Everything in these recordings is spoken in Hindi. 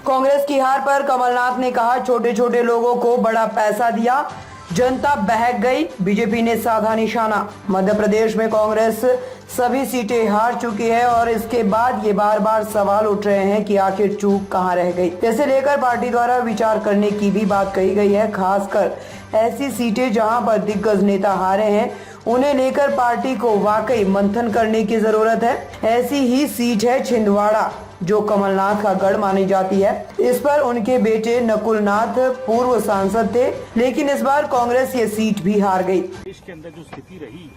कांग्रेस की हार पर कमलनाथ ने कहा, छोटे छोटे लोगों को बड़ा पैसा दिया, जनता बहक गई, बीजेपी ने साधा निशाना। मध्य प्रदेश में कांग्रेस सभी सीटें हार चुकी है और इसके बाद ये बार बार सवाल उठ रहे हैं कि आखिर चूक कहां रह गई। इसे लेकर पार्टी द्वारा विचार करने की भी बात कही गई है। खासकर ऐसी सीटें जहां पर दिग्गज नेता हारे हैं, उन्हें लेकर पार्टी को वाकई मंथन करने की जरूरत है। ऐसी ही सीट है छिंदवाड़ा, जो कमलनाथ का गढ़ मानी जाती है। इस पर उनके बेटे नकुलनाथ पूर्व सांसद थे, लेकिन इस बार कांग्रेस ये सीट भी हार गई। देश के अंदर जो स्थिति रही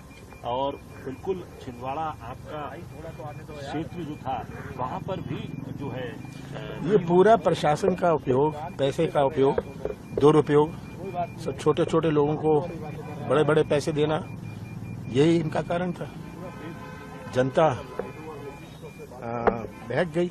और बिल्कुल छिंदवाड़ा आपका क्षेत्र जो था, वहाँ पर भी जो है ये पूरा प्रशासन का उपयोग, पैसे का उपयोग, दुरुपयोग, सब छोटे छोटे लोगों को बड़े बड़े पैसे देना, यही इनका कारण था। जनता बहक गई।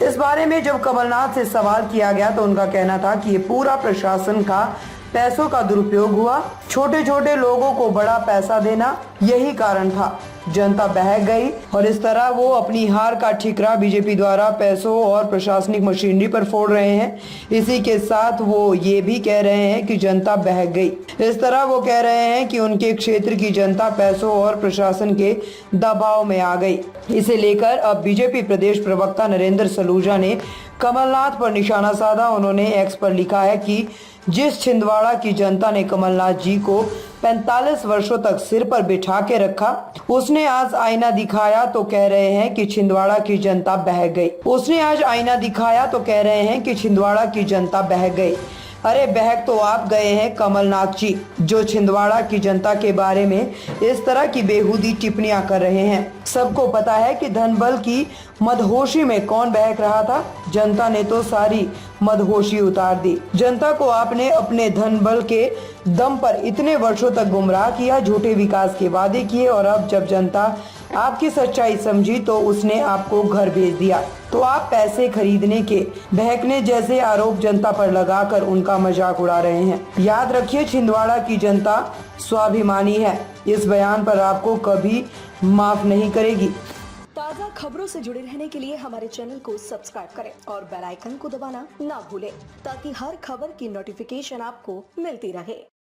इस बारे में जब कमलनाथ से सवाल किया गया तो उनका कहना था कि ये पूरा प्रशासन का पैसों का दुरुपयोग हुआ, छोटे छोटे लोगों को बड़ा पैसा देना, यही कारण था। जनता बहक गई और इस तरह वो अपनी हार का ठिकरा बीजेपी द्वारा पैसों और प्रशासनिक मशीनरी पर फोड़ रहे हैं। इसी के साथ वो ये भी कह रहे हैं कि जनता बहक गई। इस तरह वो कह रहे हैं कि उनके क्षेत्र की जनता पैसों और प्रशासन के दबाव में आ गई। इसे लेकर अब बीजेपी प्रदेश प्रवक्ता नरेंद्र सलूजा ने कमलनाथ पर निशाना साधा। उन्होंने एक्स पर लिखा है कि जिस छिंदवाड़ा की जनता ने कमलनाथ जी को 45 वर्षों तक सिर पर बिठा के रखा, उसने आज आईना दिखाया तो कह रहे हैं कि छिंदवाड़ा की जनता बहक गई। उसने आज आईना दिखाया तो कह रहे हैं कि छिंदवाड़ा की जनता बहक गई। अरे बहक तो आप गए हैं कमलनाथ जी, जो छिंदवाड़ा की जनता के बारे में इस तरह की बेहूदी टिप्पणियां कर रहे हैं। सबको पता है कि धनबल की मदहोशी में कौन बहक रहा था। जनता ने तो सारी मदहोशी उतार दी। जनता को आपने अपने धनबल के दम पर इतने वर्षों तक गुमराह किया, झूठे विकास के वादे किए और अब जब जनता आपकी सच्चाई समझी तो उसने आपको घर भेज दिया। तो आप पैसे खरीदने के बहकने जैसे आरोप जनता पर लगाकर उनका मजाक उड़ा रहे हैं। याद रखिए, छिंदवाड़ा की जनता स्वाभिमानी है। इस बयान पर आपको कभी माफ नहीं करेगी। ताज़ा खबरों से जुड़े रहने के लिए हमारे चैनल को सब्सक्राइब करें और बेल आइकन को दबाना ना भूलें, ताकि हर खबर की नोटिफिकेशन आपको मिलती रहे।